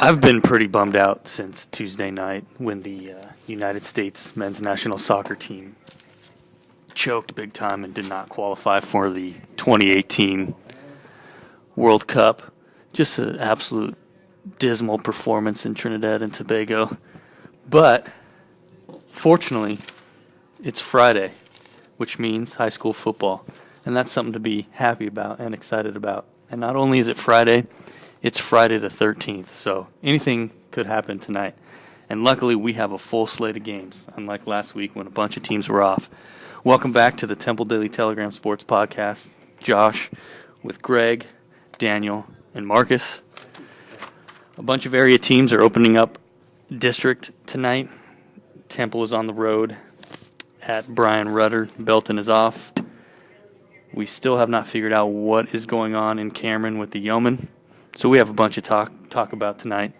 I've been pretty bummed out since Tuesday night when the United States men's national soccer team choked big time and did not qualify for the 2018 World Cup. Just an absolute dismal performance in Trinidad and Tobago. But fortunately, it's Friday, which means high school football. And that's something to be happy about and excited about. And not only is it Friday, it's Friday the 13th. So anything could happen tonight. And luckily, we have a full slate of games, unlike last week when a bunch of teams were off. Welcome back to the Temple Daily Telegram Sports Podcast. Josh with Greg, Daniel, and Marcus. A bunch of area teams are opening up district tonight. Temple is on the road at Brian Rudder. Belton is off. We still have not figured out what is going on in Cameron with the Yeomen. So we have a bunch of talk about tonight.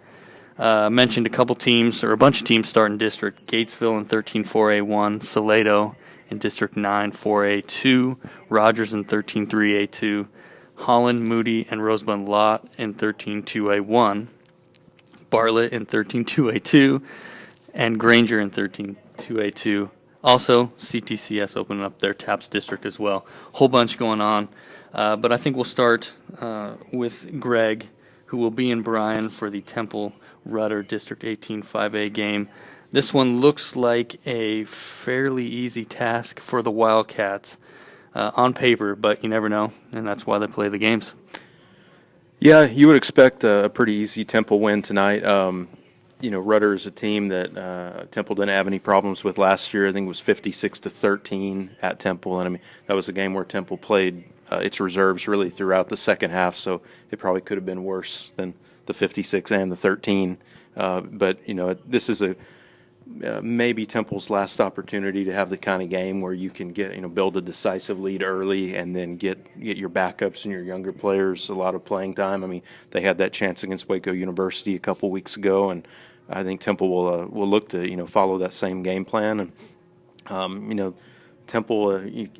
Mentioned a couple teams, or a bunch of teams starting district. Gatesville in 13-4A1, Salado in District 9 4A2, Rogers in 13-3A2, Holland, Moody, and Rosebud Lot in 13-2A1, Bartlett in 13-2A2, and Granger in 13-2A2. Also, CTCS opening up their TAPS district as well. Whole bunch going on. But I think we'll start with Greg, who will be in Bryan for the Temple Rudder District 18 5A game. This one looks like a fairly easy task for the Wildcats on paper, but you never know, and that's why they play the games. Yeah, you would expect a pretty easy Temple win tonight. Rudder is a team that Temple didn't have any problems with last year. I think it was 56-13 at Temple, and I mean that was a game where Temple played its reserves really throughout the second half, so it probably could have been worse than the 56 and the 13. But this is maybe Temple's last opportunity to have the kind of game where you can build a decisive lead early and then get your backups and your younger players a lot of playing time. I mean, they had that chance against Waco University a couple weeks ago, and I think Temple will look to follow that same game plan. And Temple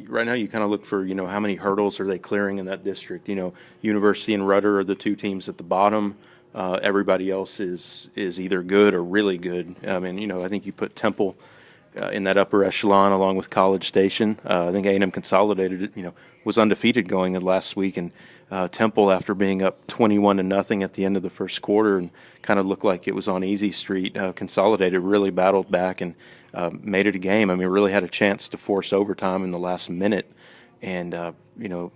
right now you kind of look for how many hurdles are they clearing in that district. University and Rudder are the two teams at the bottom. Everybody else is either good or really good. I mean, I think you put Temple in that upper echelon along with College Station. I think A&M Consolidated, was undefeated going in last week, and Temple, after being up 21-0 at the end of the first quarter and kind of looked like it was on easy street, Consolidated really battled back and made it a game. I mean, really had a chance to force overtime in the last minute. And,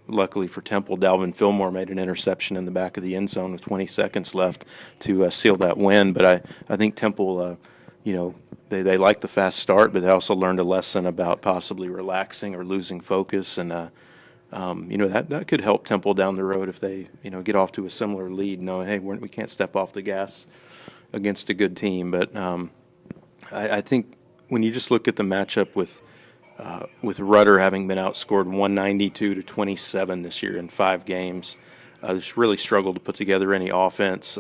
luckily for Temple, Dalvin Fillmore made an interception in the back of the end zone with 20 seconds left to seal that win. But I think Temple, they like the fast start, but they also learned a lesson about possibly relaxing or losing focus. And, that could help Temple down the road if they, get off to a similar lead, knowing, hey, we can't step off the gas against a good team. But I think when you just look at the matchup with Rudder having been outscored 192-27 this year in 5 games, just really struggled to put together any offense.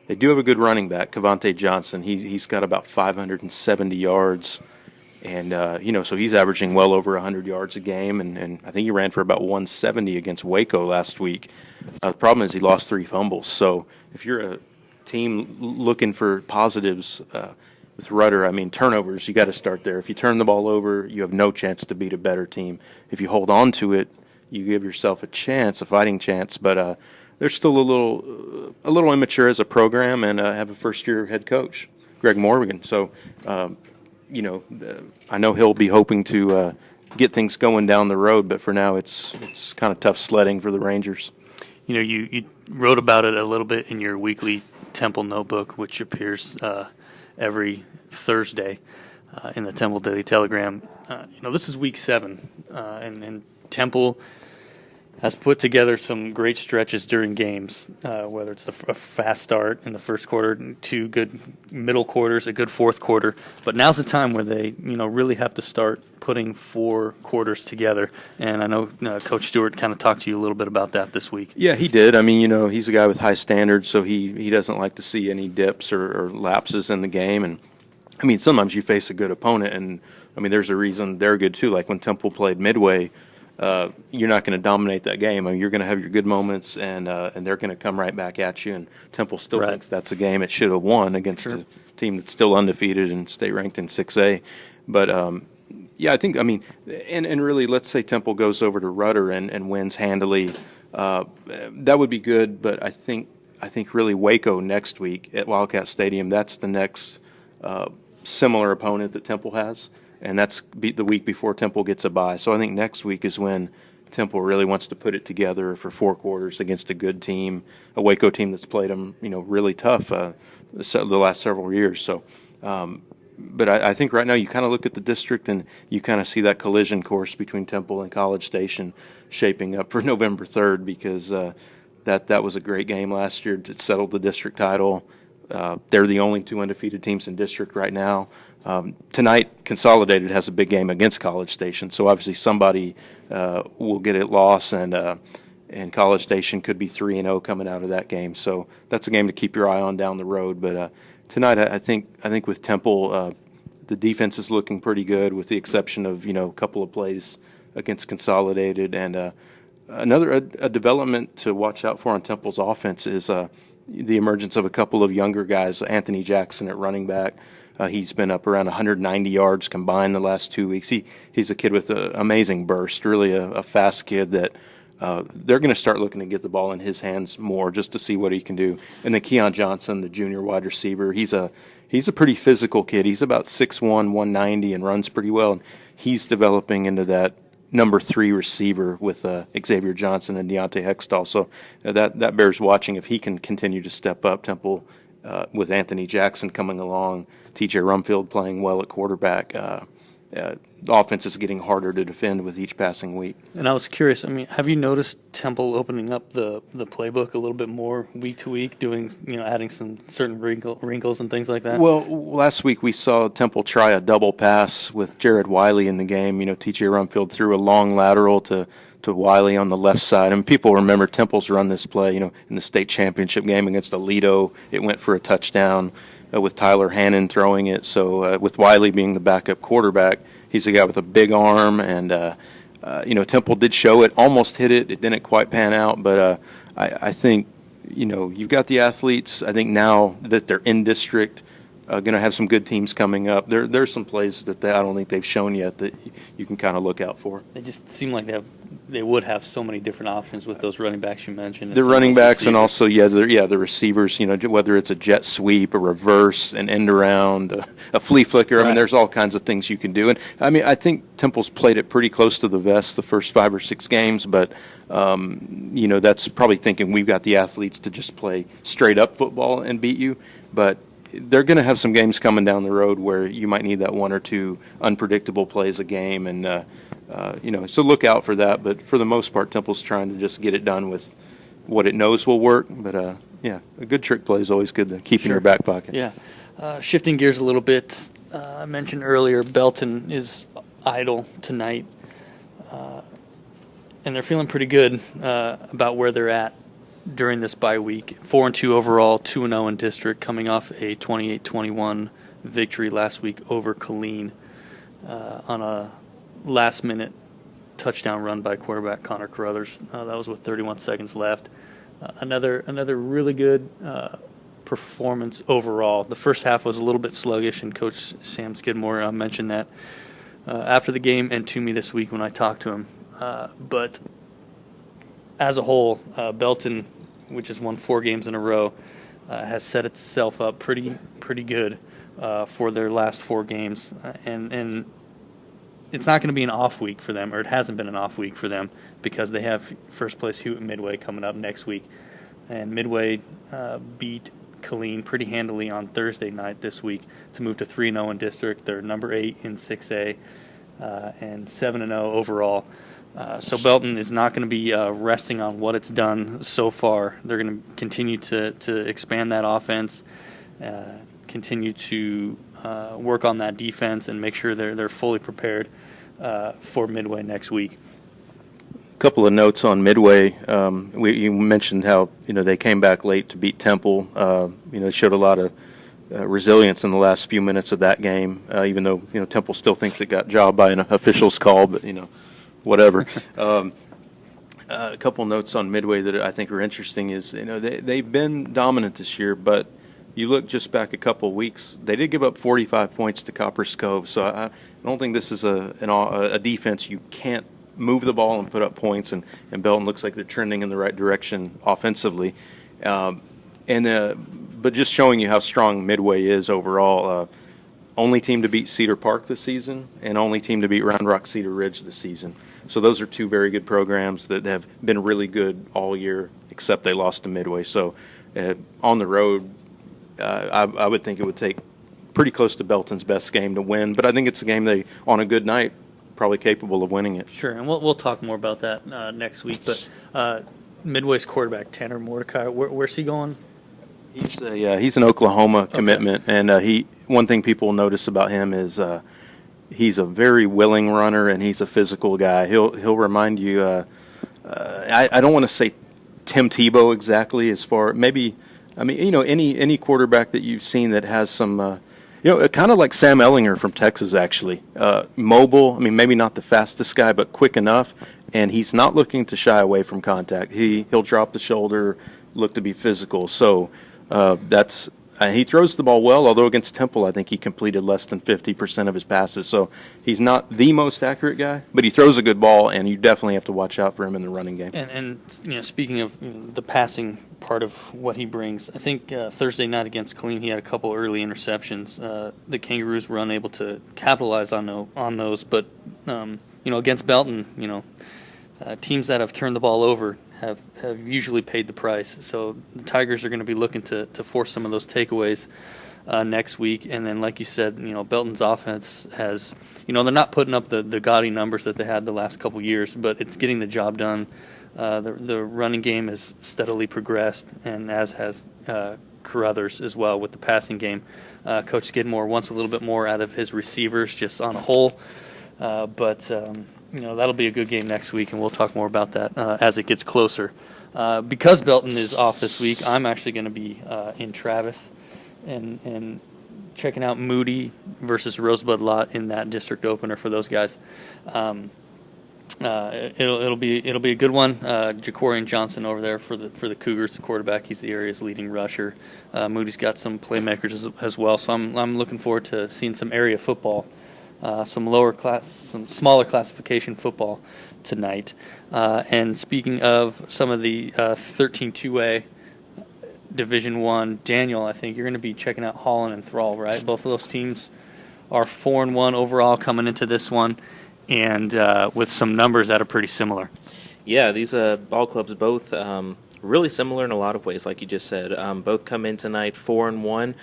They do have a good running back, Cavante Johnson. He's got about 570 yards, and so he's averaging well over 100 yards a game, and I think he ran for about 170 against Waco last week. The problem is he lost 3 fumbles. So if you're a team looking for positives, with Rudder, I mean, turnovers, you got to start there. If you turn the ball over, you have no chance to beat a better team. If you hold on to it, you give yourself a chance, a fighting chance. But they're still a little immature as a program, and have a first-year head coach, Greg Morgan. So, I know he'll be hoping to get things going down the road, but for now, it's kind of tough sledding for the Rangers. You wrote about it a little bit in your weekly Temple notebook, which appears every Thursday in the Temple Daily Telegram. This is week 7, and Temple has put together some great stretches during games, whether it's a fast start in the first quarter, 2 good middle quarters, a good fourth quarter. But now's the time where they, really have to start putting 4 quarters together. And I know Coach Stewart kind of talked to you a little bit about that this week. Yeah, he did. I mean, he's a guy with high standards, so he doesn't like to see any dips or lapses in the game. And, I mean, sometimes you face a good opponent, and, I mean, there's a reason they're good too. Like when Temple played Midway, you're not going to dominate that game. I mean, you're going to have your good moments, and they're going to come right back at you. And Temple still Right. thinks that's a game it should have won against a team that's still undefeated and stay ranked in 6A. But yeah, I think, I mean, and really, let's say Temple goes over to Rudder and wins handily. That would be good, but I think really Waco next week at Wildcat Stadium, that's the next similar opponent that Temple has, and that's the week before Temple gets a bye. So I think next week is when Temple really wants to put it together for 4 quarters against a good team, a Waco team that's played them, really tough the last several years. So, but I think right now you kind of look at the district and you kind of see that collision course between Temple and College Station shaping up for November 3rd, because that was a great game last year to settle the district title. They're the only 2 undefeated teams in district right now. Tonight, Consolidated has a big game against College Station, so obviously somebody will get it lost, and College Station could be 3-0 coming out of that game. So that's a game to keep your eye on down the road. But tonight, I think with Temple, the defense is looking pretty good, with the exception of a couple of plays against Consolidated. And another development to watch out for on Temple's offense is the emergence of a couple of younger guys. Anthony Jackson at running back. He's been up around 190 yards combined the last 2 weeks. He's a kid with an amazing burst, really a fast kid that they're going to start looking to get the ball in his hands more just to see what he can do. And then Keon Johnson, the junior wide receiver, he's a pretty physical kid. He's about 6'1", 190, and runs pretty well. And he's developing into that number 3 receiver with Xavier Johnson and Deontay Hextall. So that bears watching if he can continue to step up. Temple, with Anthony Jackson coming along, TJ Rumfield playing well at quarterback, the offense is getting harder to defend with each passing week. And I was curious, I mean, have you noticed Temple opening up the playbook a little bit more week to week, doing, adding some certain wrinkles and things like that? Well, last week we saw Temple try a double pass with Jared Wiley in the game. TJ Rumfield threw a long lateral to Wiley on the left side. And people remember Temple's run this play, in the state championship game against Aledo. It went for a touchdown with Tyler Hannon throwing it. So with Wiley being the backup quarterback, he's a guy with a big arm. And, Temple did show it, almost hit it. It didn't quite pan out. But I think, you've got the athletes. I think now that they're in district, going to have some good teams coming up. There's some plays that I don't think they've shown yet that you can kind of look out for. They just seem like they would have so many different options with those running backs you mentioned. The running backs and also the receivers. Whether it's a jet sweep, a reverse, an end around, a flea flicker. Right. I mean, there's all kinds of things you can do. And I mean, I think Temple's played it pretty close to the vest the first 5 or 6 games, but that's probably thinking we've got the athletes to just play straight up football and beat you, but they're going to have some games coming down the road where you might need that 1 or 2 unpredictable plays a game, and so look out for that. But for the most part, Temple's trying to just get it done with what it knows will work. But a good trick play is always good to keep in your back pocket. Yeah. Shifting gears a little bit, I mentioned earlier Belton is idle tonight, and they're feeling pretty good about where they're at during this bye week. 4-2 overall, 2-0 in district, coming off a 28-21 victory last week over Killeen on a last-minute touchdown run by quarterback Connor Carruthers. That was with 31 seconds left. Another really good performance overall. The first half was a little bit sluggish, and Coach Sam Skidmore mentioned that after the game and to me this week when I talked to him. But as a whole, Belton, which has won 4 games in a row, has set itself up pretty good for their last 4 games, and it's not going to be an off week for them, or it hasn't been an off week for them, because they have first place Houghton Midway coming up next week, and Midway beat Killeen pretty handily on Thursday night this week to move to 3-0 in district. They're number 8 in 6A and 7-0 overall. So Belton is not going to be resting on what it's done so far. They're going to continue to expand that offense, continue to work on that defense, and make sure they're fully prepared for Midway next week. A couple of notes on Midway. You mentioned how they came back late to beat Temple. They showed a lot of resilience in the last few minutes of that game, even though Temple still thinks it got jobbed by an official's call, but whatever. A couple notes on Midway that I think are interesting is, they've been dominant this year, but you look just back a couple weeks, they did give up 45 points to Copper's Cove. So I don't think this is a defense you can't move the ball and put up points, and Belton looks like they're trending in the right direction offensively. But just showing you how strong Midway is overall. Only team to beat Cedar Park this season, and only team to beat Round Rock Cedar Ridge this season. So those are two very good programs that have been really good all year, except they lost to Midway. So on the road, I would think it would take pretty close to Belton's best game to win. But I think it's a game they, on a good night, probably capable of winning it. Sure, and we'll talk more about that next week. But Midway's quarterback, Tanner Mordecai, where's he going? He's an Oklahoma commitment, and one thing people notice about him is he's a very willing runner, and he's a physical guy. He'll remind you. I don't want to say Tim Tebow exactly, as far maybe. I mean, any quarterback that you've seen that has some. Kind of like Sam Ellinger from Texas, actually. Mobile, I mean, maybe not the fastest guy, but quick enough, and he's not looking to shy away from contact. He'll drop the shoulder, look to be physical. So he throws the ball well, although against Temple, I think he completed less than 50% of his passes. So he's not the most accurate guy, but he throws a good ball, and you definitely have to watch out for him in the running game. And speaking of the passing part of what he brings, I think Thursday night against Killeen, he had a couple early interceptions. The Kangaroos were unable to capitalize on those, but against Belton, teams that have turned the ball over have usually paid the price. So the Tigers are going to be looking to force some of those takeaways next week. And then, like you said, Belton's offense has, they're not putting up the gaudy numbers that they had the last couple years, but it's getting the job done. The running game has steadily progressed, and as has Carruthers as well with the passing game. Coach Skidmore wants a little bit more out of his receivers just on a whole, but that'll be a good game next week, and we'll talk more about that as it gets closer. Because Belton is off this week, I'm actually going to be in Travis and checking out Moody versus Rosebud Lot in that district opener for those guys. It'll be a good one. Jacorian Johnson over there for the Cougars, the quarterback. He's the area's leading rusher. Moody's got some playmakers as well, so I'm looking forward to seeing some area football. Some smaller classification football tonight. And speaking of some of the 13-2A Division I, Daniel, I think you're going to be checking out Holland and Thrall, right? Both of those teams are 4-1 overall coming into this one, and with some numbers that are pretty similar. Yeah, these ball clubs both really similar in a lot of ways, like you just said. Both come in tonight 4-1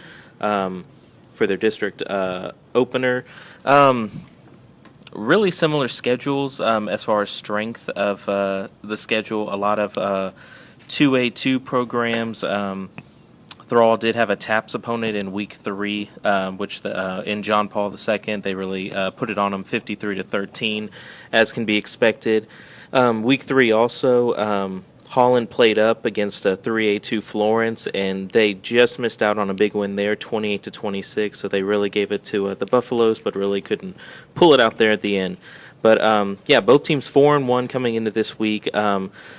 for their district opener. Really similar schedules as far as strength of the schedule. A lot of 2A2 programs. Thrall did have a TAPS opponent in Week 3, which in John Paul II, they really put it on them 53-13, as can be expected. Week 3 also, Holland played up against a 3A2 Florence, and they just missed out on a big win there, 28-26. So they really gave it to the Buffaloes, but really couldn't pull it out there at the end. But both teams 4-1 coming into this week.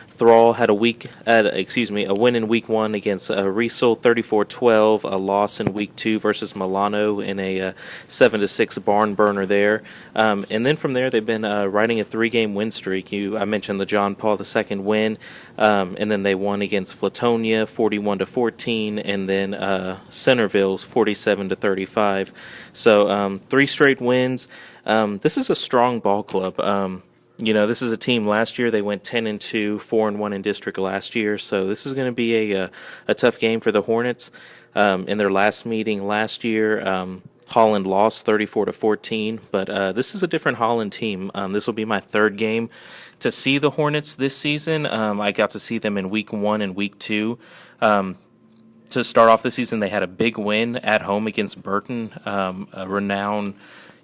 Thrall had a win in Week 1 against Riesel, 34-12. A loss in Week 2 versus Milano in a 7-6 barn burner there. And then from there, they've been riding a 3-game win streak. I mentioned the John Paul II win, and then they won against Flatonia, 41-14, and then Centerville's 47-35. So 3 straight wins. This is a strong ball club. This is a team last year. They went 10-2, 4-1 in district last year. So this is going to be a tough game for the Hornets. In their last meeting last year, Holland lost 34-14. But this is a different Holland team. This will be my 3rd game to see the Hornets this season. I got to see them in Week 1 and Week 2. To start off the season, they had a big win at home against Burton, a renowned.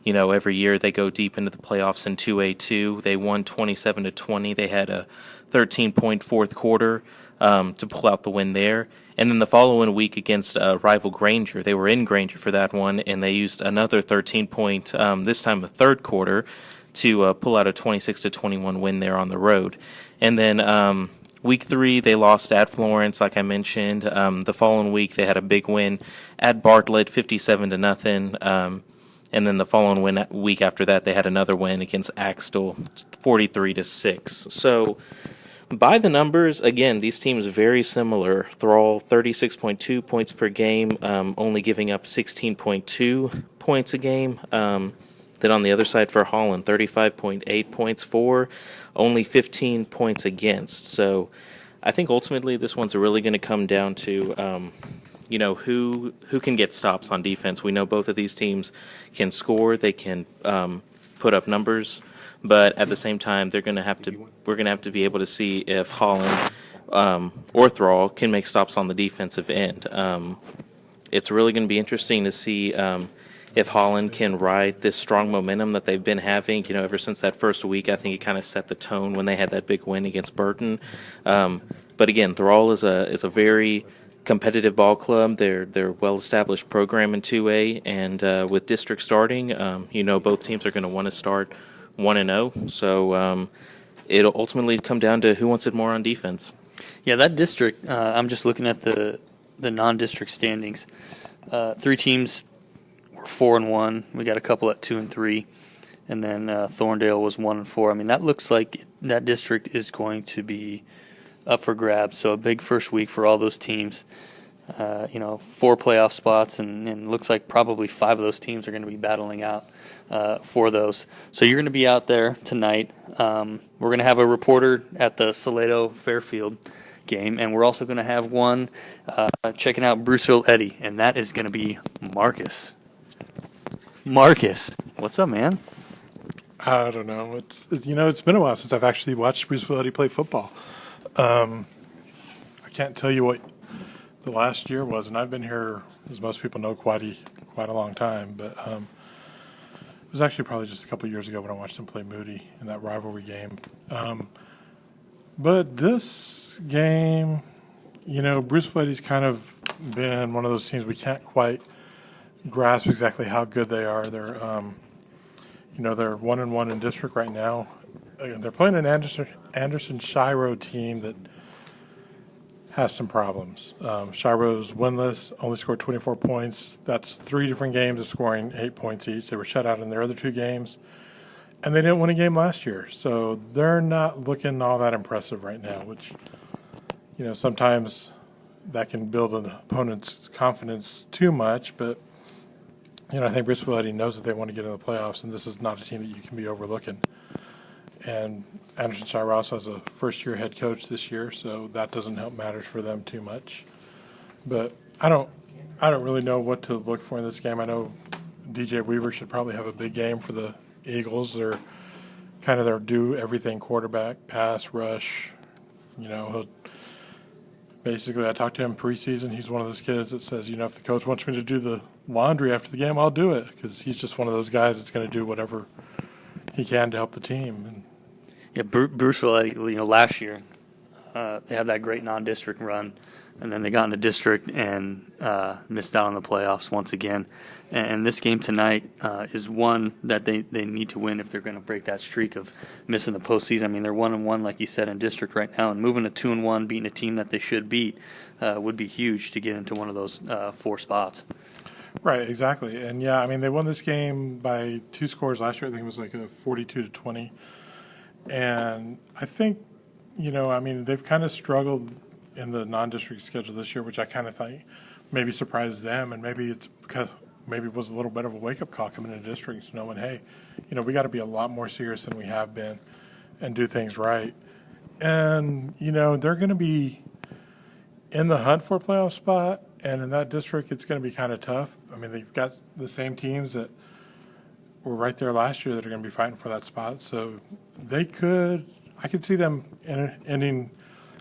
Every year they go deep into the playoffs in 2A2. They won 27-20. They had a 13-point fourth quarter to pull out the win there. And then the following week against rival Granger, they were in Granger for that one, and they used another 13-point, this time the third quarter, to pull out a 26-21 win there on the road. And then week 3, they lost at Florence, like I mentioned. The following week, they had a big win at Bartlett, 57-0. And then the following week after that, they had another win against Axtell, 43-6. So by the numbers, again, these teams very similar. Thrall, 36.2 points per game, only giving up 16.2 points a game. Then on the other side for Holland, 35.8 points for, only 15 points against. So I think ultimately this one's really going to come down to who can get stops on defense. We know both of these teams can score, they can put up numbers, but at the same time we're going to have to be able to see if Holland or Thrall can make stops on the defensive end. It's really going to be interesting to see if Holland can ride this strong momentum that they've been having, ever since that first week. I think it kind of set the tone when they had that big win against Burton. But again, Thrall is a very competitive ball club. They're a well-established program in 2A, and with district starting, both teams are going to want to start 1-0. So it'll ultimately come down to who wants it more on defense. Yeah, that district, I'm just looking at the non-district standings. 3 teams were 4-1. We got a couple at 2-3. And then Thorndale was 1-4. I mean, that looks like that district is going to be up for grabs. So a big first week for all those teams. 4 playoff spots, and looks like probably 5 of those teams are going to be battling out for those. So you're going to be out there tonight. We're going to have a reporter at the Salado Fairfield game, and we're also going to have one checking out Bruceville Eddy, and that is going to be Marcus. Marcus, what's up, man? I don't know. It's been a while since I've actually watched Bruceville Eddy play football. I can't tell you what the last year was, and I've been here, as most people know, quite a long time. But it was actually probably just a couple years ago when I watched them play Moody in that rivalry game. But this game, Bruceville Eddy's kind of been one of those teams we can't quite grasp exactly how good they are. They're 1-1 in district right now. They're playing an Anderson Shiro team that has some problems. Shiro's winless, only scored 24 points. That's 3 different games of scoring 8 points each. They were shut out in their other 2 games, and they didn't win a game last year. So they're not looking all that impressive right now, which, sometimes that can build an opponent's confidence too much. But, I think Bruceville Eddy knows that they want to get in the playoffs, and this is not a team that you can be overlooking. And Anderson Shiro also has a first-year head coach this year, so that doesn't help matters for them too much. But I don't really know what to look for in this game. I know DJ Weaver should probably have a big game for the Eagles. They're kind of their do-everything quarterback, pass, rush. Basically, I talked to him preseason. He's one of those kids that says, if the coach wants me to do the laundry after the game, I'll do it, because he's just one of those guys that's going to do whatever he can to help the team. And Yeah, Bruceville Eddy, last year they had that great non-district run, and then they got into district and missed out on the playoffs once again. And this game tonight is one that they need to win if they're going to break that streak of missing the postseason. I mean, they're 1-1, like you said, in district right now, and moving to 2-1, beating a team that they should beat would be huge to get into one of those 4 spots. Right, exactly. And yeah, I mean, they won this game by 2 scores last year. I think it was like a 42-20. And I think, they've kind of struggled in the non-district schedule this year, which I kind of thought maybe surprised them, and maybe it's because maybe it was a little bit of a wake-up call coming into districts, knowing, hey, we got to be a lot more serious than we have been and do things right. And, they're going to be in the hunt for a playoff spot, and in that district it's going to be kind of tough. I mean, they've got the same teams that were right there last year that are going to be fighting for that spot. So I could see them ending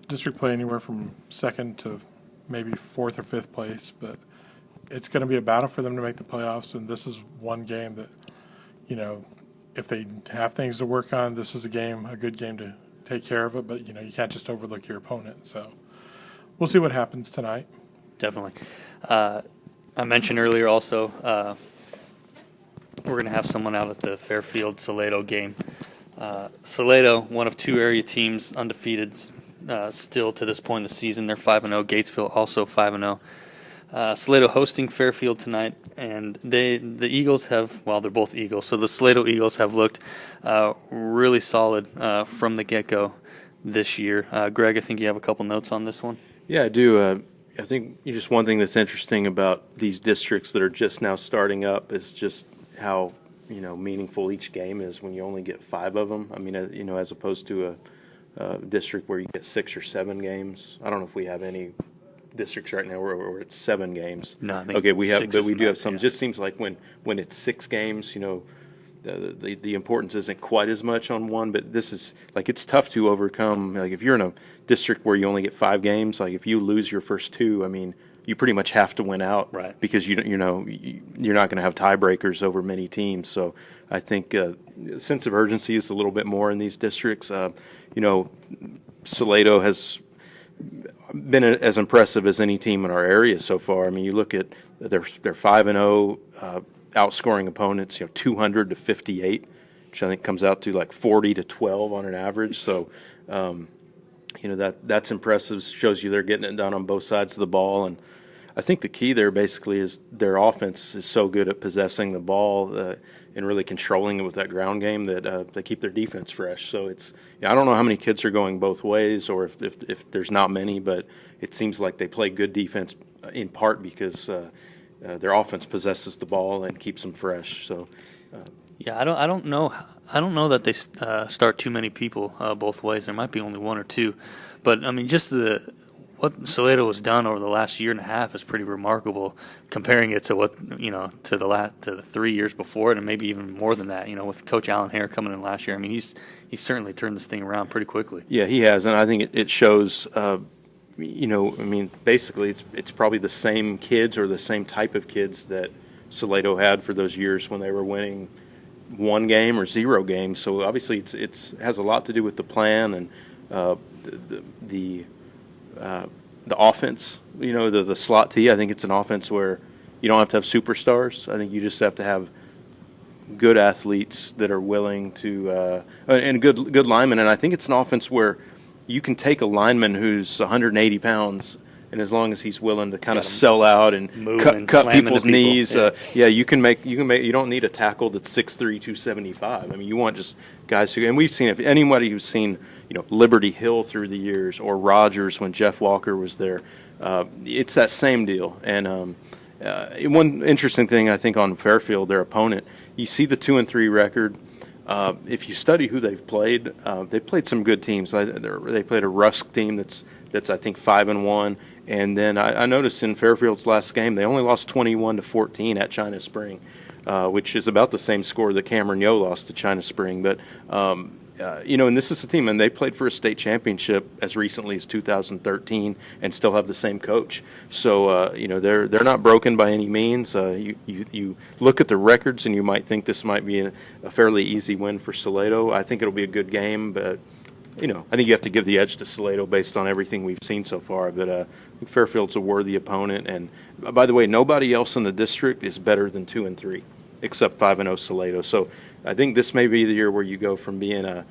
district play anywhere from 2nd to maybe 4th or 5th place, but it's going to be a battle for them to make the playoffs, and this is one game that, if they have things to work on, this is a good game to take care of it, but, you can't just overlook your opponent. So we'll see what happens tonight. Definitely. I mentioned earlier also we're going to have someone out at the Fairfield Salado game Salado, one of two area teams undefeated still to this point in the season. They're 5-0. Gatesville also 5-0. Salado hosting Fairfield tonight, and the Eagles have, well, they're both Eagles, so the Salado Eagles have looked really solid from the get-go this year. Greg, I think you have a couple notes on this one. Yeah, I do. I think just one thing that's interesting about these districts that are just now starting up is just how meaningful each game is when you only get 5 of them. I mean, as opposed to a district where you get 6 or 7 games. I don't know if we have any districts right now where it's 7 games. No, I think okay, we have, 6 but we is do have enough, some. yeah. It just seems like when it's 6 games, the importance isn't quite as much on one. But this is like it's tough to overcome. Like if you're in a district where you only get 5 games, like if you lose your first 2, I mean, you pretty much have to win out, right? Because you're not going to have tiebreakers over many teams. So I think sense of urgency is a little bit more in these districts. Salado has been as impressive as any team in our area so far. I mean, you look at they're 5-0, outscoring opponents, 200 to 58, which I think comes out to like 40 to 12 on an average. So, that's impressive. Shows you they're getting it done on both sides of the ball. And I think the key there basically is their offense is so good at possessing the ball and really controlling it with that ground game that they keep their defense fresh. So I don't know how many kids are going both ways or if there's not many, but it seems like they play good defense in part because their offense possesses the ball and keeps them fresh. So. Yeah, I don't know. I don't know that they start too many people both ways. There might be only 1 or 2, but I mean, just what Salado has done over the last year and a half is pretty remarkable. Comparing it to what to the 3 years before it, and maybe even more than that. With Coach Alan Hare coming in last year, I mean, he's certainly turned this thing around pretty quickly. Yeah, he has, and I think it shows. I mean, basically, it's probably the same kids or the same type of kids that Salado had for those years when they were winning 1 game or 0 games. So obviously, it has a lot to do with the plan and the offense. The slot T. I think it's an offense where you don't have to have superstars. I think you just have to have good athletes that are willing to and good linemen. And I think it's an offense where you can take a lineman who's 180 pounds. And as long as he's willing to kind of sell out and cut people's knees, you can make. You don't need a tackle that's 6'3", 275. I mean, you want just guys who. And we've seen, if anybody who's seen, Liberty Hill through the years or Rogers when Jeff Walker was there, it's that same deal. And one interesting thing I think on Fairfield, their opponent, you see the 2-3 record. If you study who they've played some good teams. They played a Rusk team that's I think 5-1. And then I noticed in Fairfield's last game, they only lost 21-14 at China Spring, which is about the same score that Cameron Yo lost to China Spring. But, and this is a team, and they played for a state championship as recently as 2013 and still have the same coach. So, they're not broken by any means. You look at the records, and you might think this might be a fairly easy win for Salado. I think it'll be a good game, but I think you have to give the edge to Salado based on everything we've seen so far. But I think Fairfield's a worthy opponent. And by the way, nobody else in the district is better than 2-3, except 5-0 Salado. So I think this may be the year where you go from being a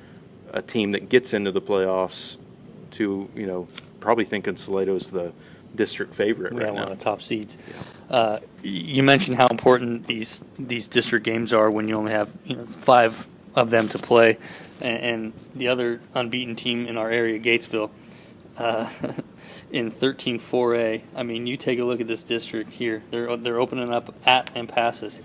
team that gets into the playoffs to probably thinking Salado's the district favorite right now. One of the top seeds. Yeah. You mentioned how important these district games are when you only have 5 of them to play, and the other unbeaten team in our area, Gatesville, in 13-4A. I mean, you take a look at this district here. They're opening up at Lampasas,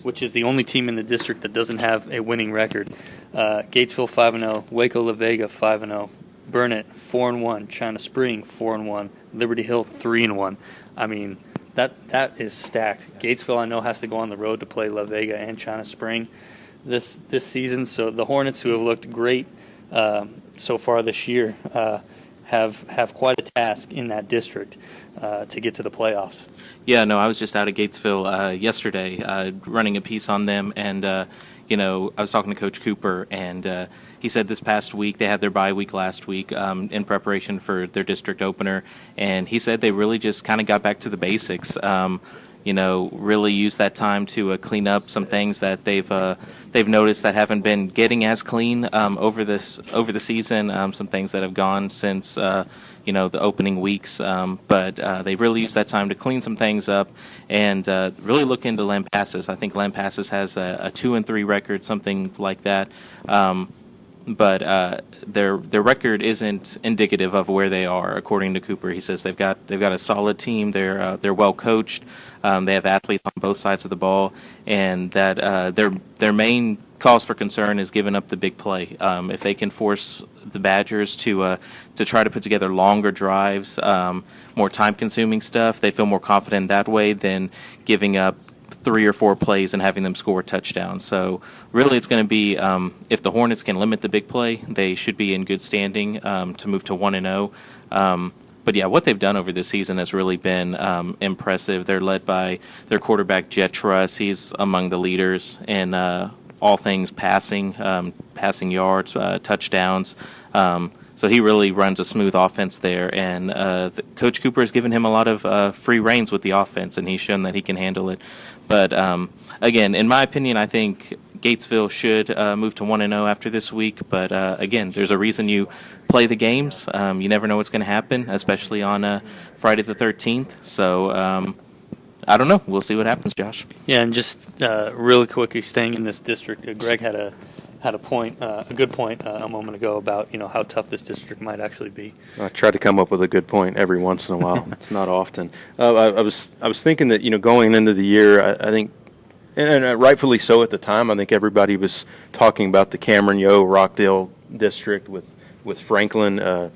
which is the only team in the district that doesn't have a winning record. Gatesville 5-0, Waco La Vega 5-0, Burnett 4-1, China Spring 4-1, Liberty Hill 3-1. I mean, that is stacked. Gatesville, I know, has to go on the road to play La Vega and China Spring this season. So the Hornets, who have looked great so far this year, have quite a task in that district to get to the playoffs. Yeah, no, I was just out at Gatesville yesterday running a piece on them, and I was talking to Coach Cooper, and he said this past week, they had their bye week last week in preparation for their district opener, and he said they really just kind of got back to the basics. really use that time to clean up some things that they've noticed that haven't been getting as clean over the season. Some things that have gone since the opening weeks, but they really used that time to clean some things up and really look into Lampasas. I think Lampasas has a 2-3 record, something like that. But their record isn't indicative of where they are, according to Cooper. He says they've got a solid team. They're well coached. They have athletes on both sides of the ball, and that their main cause for concern is giving up the big play. If they can force the Badgers to try to put together longer drives, more time-consuming stuff, they feel more confident that way than giving up 3 or 4 plays and having them score touchdowns. So really it's going to be if the Hornets can limit the big play, they should be in good standing to move to 1-0. But yeah, what they've done over this season has really been impressive. They're led by their quarterback, Jet Truss. He's among the leaders in all things passing yards, touchdowns. So he really runs a smooth offense there, and Coach Cooper has given him a lot of free reins with the offense, and he's shown that he can handle it. But again, in my opinion, I think Gatesville should move to 1-0 after this week. But again, there's a reason you play the games. You never know what's going to happen, especially on Friday the 13th. So I don't know. We'll see what happens, Josh. Yeah, and just really quickly, staying in this district, Greg had a good point a moment ago about how tough this district might actually be. I try to come up with a good point every once in a while. It's not often. I was thinking that going into the year, I think, and rightfully so at the time, I think everybody was talking about the Cameron Yo Rockdale district with Franklin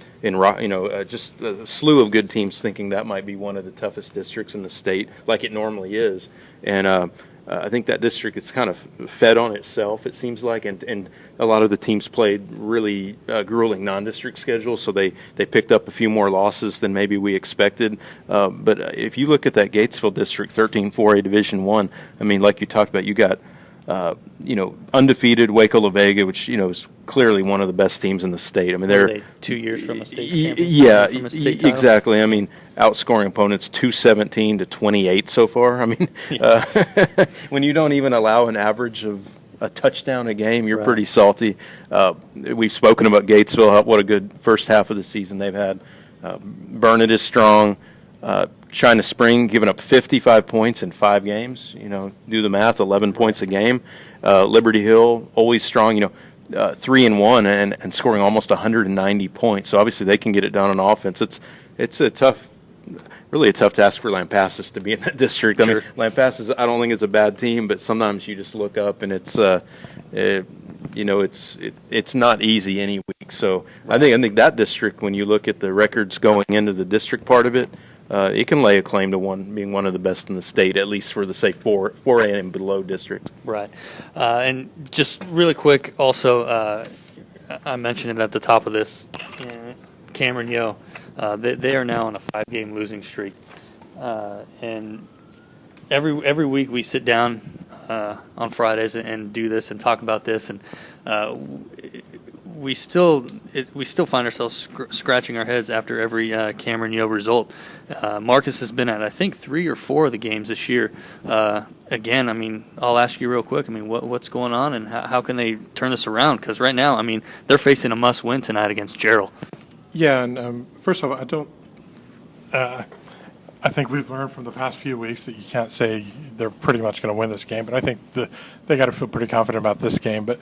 just a slew of good teams thinking that might be one of the toughest districts in the state, like it normally is, and. I think that district it's kind of fed on itself, it seems like, and a lot of the teams played really grueling non-district schedules, so they picked up a few more losses than maybe we expected. But if you look at that Gatesville district, 13-4A Division I, I mean, like you talked about, you got undefeated Waco La Vega, which is clearly one of the best teams in the state. I mean, they're 2 years from a state title. Exactly. I mean, outscoring opponents 217-28 so far. I mean, when you don't even allow an average of a touchdown a game, you're pretty salty. We've spoken about Gatesville, what a good first half of the season they've had. Burnett is strong. China Spring giving up 55 points in 5 games. Do the math, 11 points a game. Liberty Hill, always strong, 3-1 and scoring almost 190 points. So obviously they can get it done on offense. It's really a tough task for Lampasas to be in that district. I mean, Lampasas, I don't think is a bad team, but sometimes you just look up and it's not easy any week. So I think that district, when you look at the records going into the district part of it, it can lay a claim to being one of the best in the state, at least for the, say, 4A and below district. Right. And just really quick, also, I mentioned it at the top of this, Cameron Yo, they are now on a 5-game losing streak. And every week we sit down on Fridays and do this and talk about this, and we still find ourselves scratching our heads after every Cameron Yo result. Marcus has been at, I think, 3 or 4 of the games this year. Again, I mean, I'll ask you real quick. I mean, what's going on, and how can they turn this around? Because right now, I mean, they're facing a must-win tonight against Gerald. Yeah, and first of all, I think we've learned from the past few weeks that you can't say they're pretty much going to win this game, but I think they got to feel pretty confident about this game. But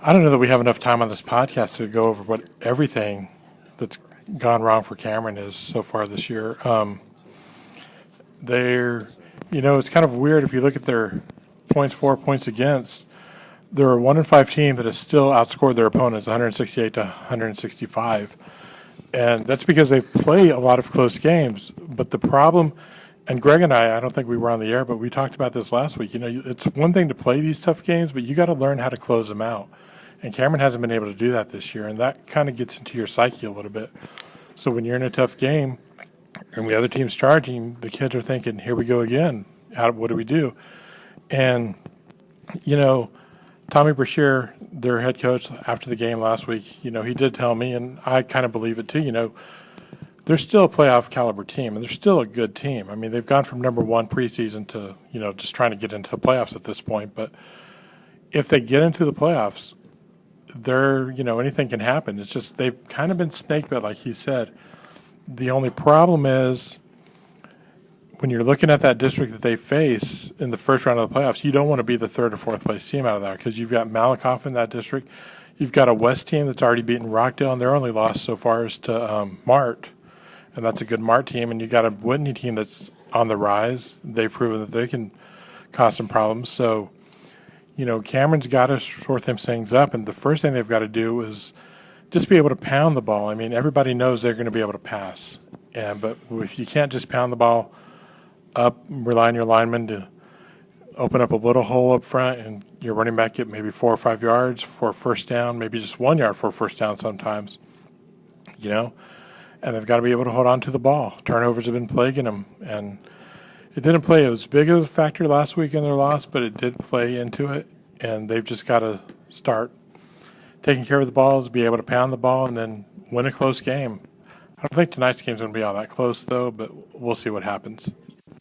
I don't know that we have enough time on this podcast to go over what everything that's gone wrong for Cameron is so far this year. It's kind of weird if you look at their points for, points against. They're a 1-5 team that has still outscored their opponents 168-165. And that's because they play a lot of close games. But the problem, and Greg and I don't think we were on the air, but we talked about this last week. It's one thing to play these tough games, but you got to learn how to close them out. And Cameron hasn't been able to do that this year, and that kind of gets into your psyche a little bit. So when you're in a tough game and the other team's charging, the kids are thinking, here we go again. What do we do? And, Tommy Brashear, their head coach, after the game last week, he did tell me, and I kind of believe it too, they're still a playoff caliber team, and they're still a good team. I mean, they've gone from number one preseason to, just trying to get into the playoffs at this point. But if they get into the playoffs, anything can happen. It's just they've kind of been snake bit, like he said. The only problem is when you're looking at that district that they face in the first round of the playoffs, you don't want to be the third or fourth place team out of there because you've got Malakoff in that district. You've got a West team that's already beaten Rockdale, and their only loss so far is to Mart, and that's a good Mart team. And you got a Whitney team that's on the rise. They've proven that they can cause some problems. So, Cameron's got to shore things up, and the first thing they've got to do is just be able to pound the ball. I mean, everybody knows they're going to be able to pass, but if you can't just pound the ball up, rely on your linemen to open up a little hole up front, and your running back get maybe 4 or 5 yards for a first down, maybe just 1 yard for a first down sometimes, and they've got to be able to hold on to the ball. Turnovers have been plaguing them, and it didn't play as big of a factor last week in their loss, but it did play into it, and they've just got to start taking care of the balls, be able to pound the ball, and then win a close game. I don't think tonight's game's going to be all that close, though, but we'll see what happens.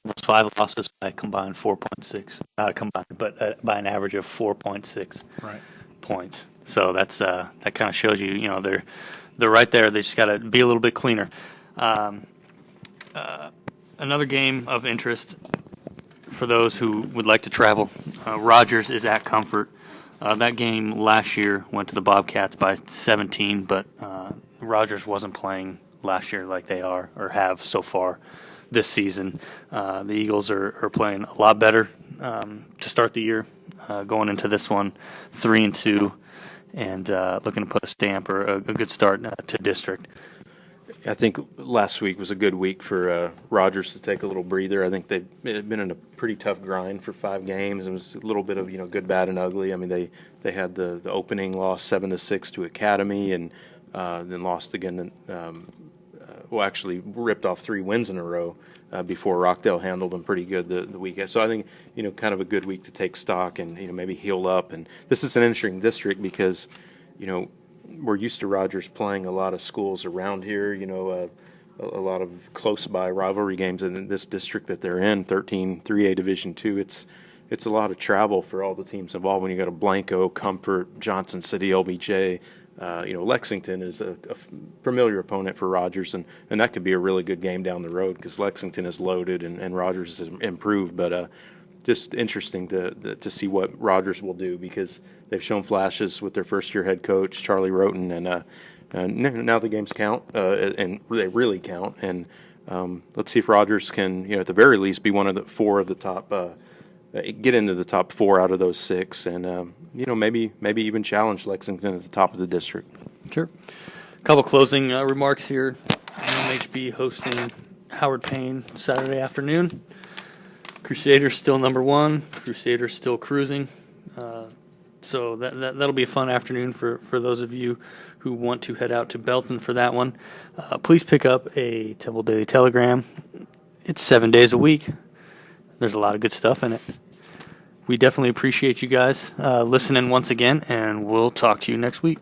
Those 5 losses by combined 4.6, not combined, but by an average of 4.6 points. So that's that kind of shows you, they're right there. They just got to be a little bit cleaner. Another game of interest for those who would like to travel. Rogers is at Comfort. That game last year went to the Bobcats by 17, but Rogers wasn't playing last year like they are or have so far this season. The Eagles are playing a lot better to start the year, going into this one 3-2, and looking to put a stamp or a good start to district. I think last week was a good week for Rogers to take a little breather. I think they've been in a pretty tough grind for 5 games. It was a little bit of good, bad, and ugly. I mean, they had the opening loss 7-6 to Academy, and then lost again. Actually ripped off 3 wins in a row before Rockdale handled them pretty good the weekend. So I think kind of a good week to take stock and maybe heal up. And this is an interesting district because we're used to Rogers playing a lot of schools around here, a lot of close-by rivalry games in this district that they're in, 13, 3A Division II. It's a lot of travel for all the teams involved when you go to Blanco, Comfort, Johnson City, LBJ. Lexington is a familiar opponent for Rogers, and that could be a really good game down the road because Lexington is loaded and Rogers has improved. But just interesting to see what Rogers will do because they've shown flashes with their first-year head coach, Charlie Roten, and now the games count, and they really count. And let's see if Rogers can, at the very least, be one of the 4 of the top, get into the top 4 out of those 6, and maybe even challenge Lexington at the top of the district. Sure. A couple closing remarks here. UMHB hosting Howard Payne Saturday afternoon. Crusaders still number 1. Crusaders still cruising. So that'll be a fun afternoon for those of you who want to head out to Belton for that one. Please pick up a Temple Daily Telegram. It's 7 days a week. There's a lot of good stuff in it. We definitely appreciate you guys listening once again, and we'll talk to you next week.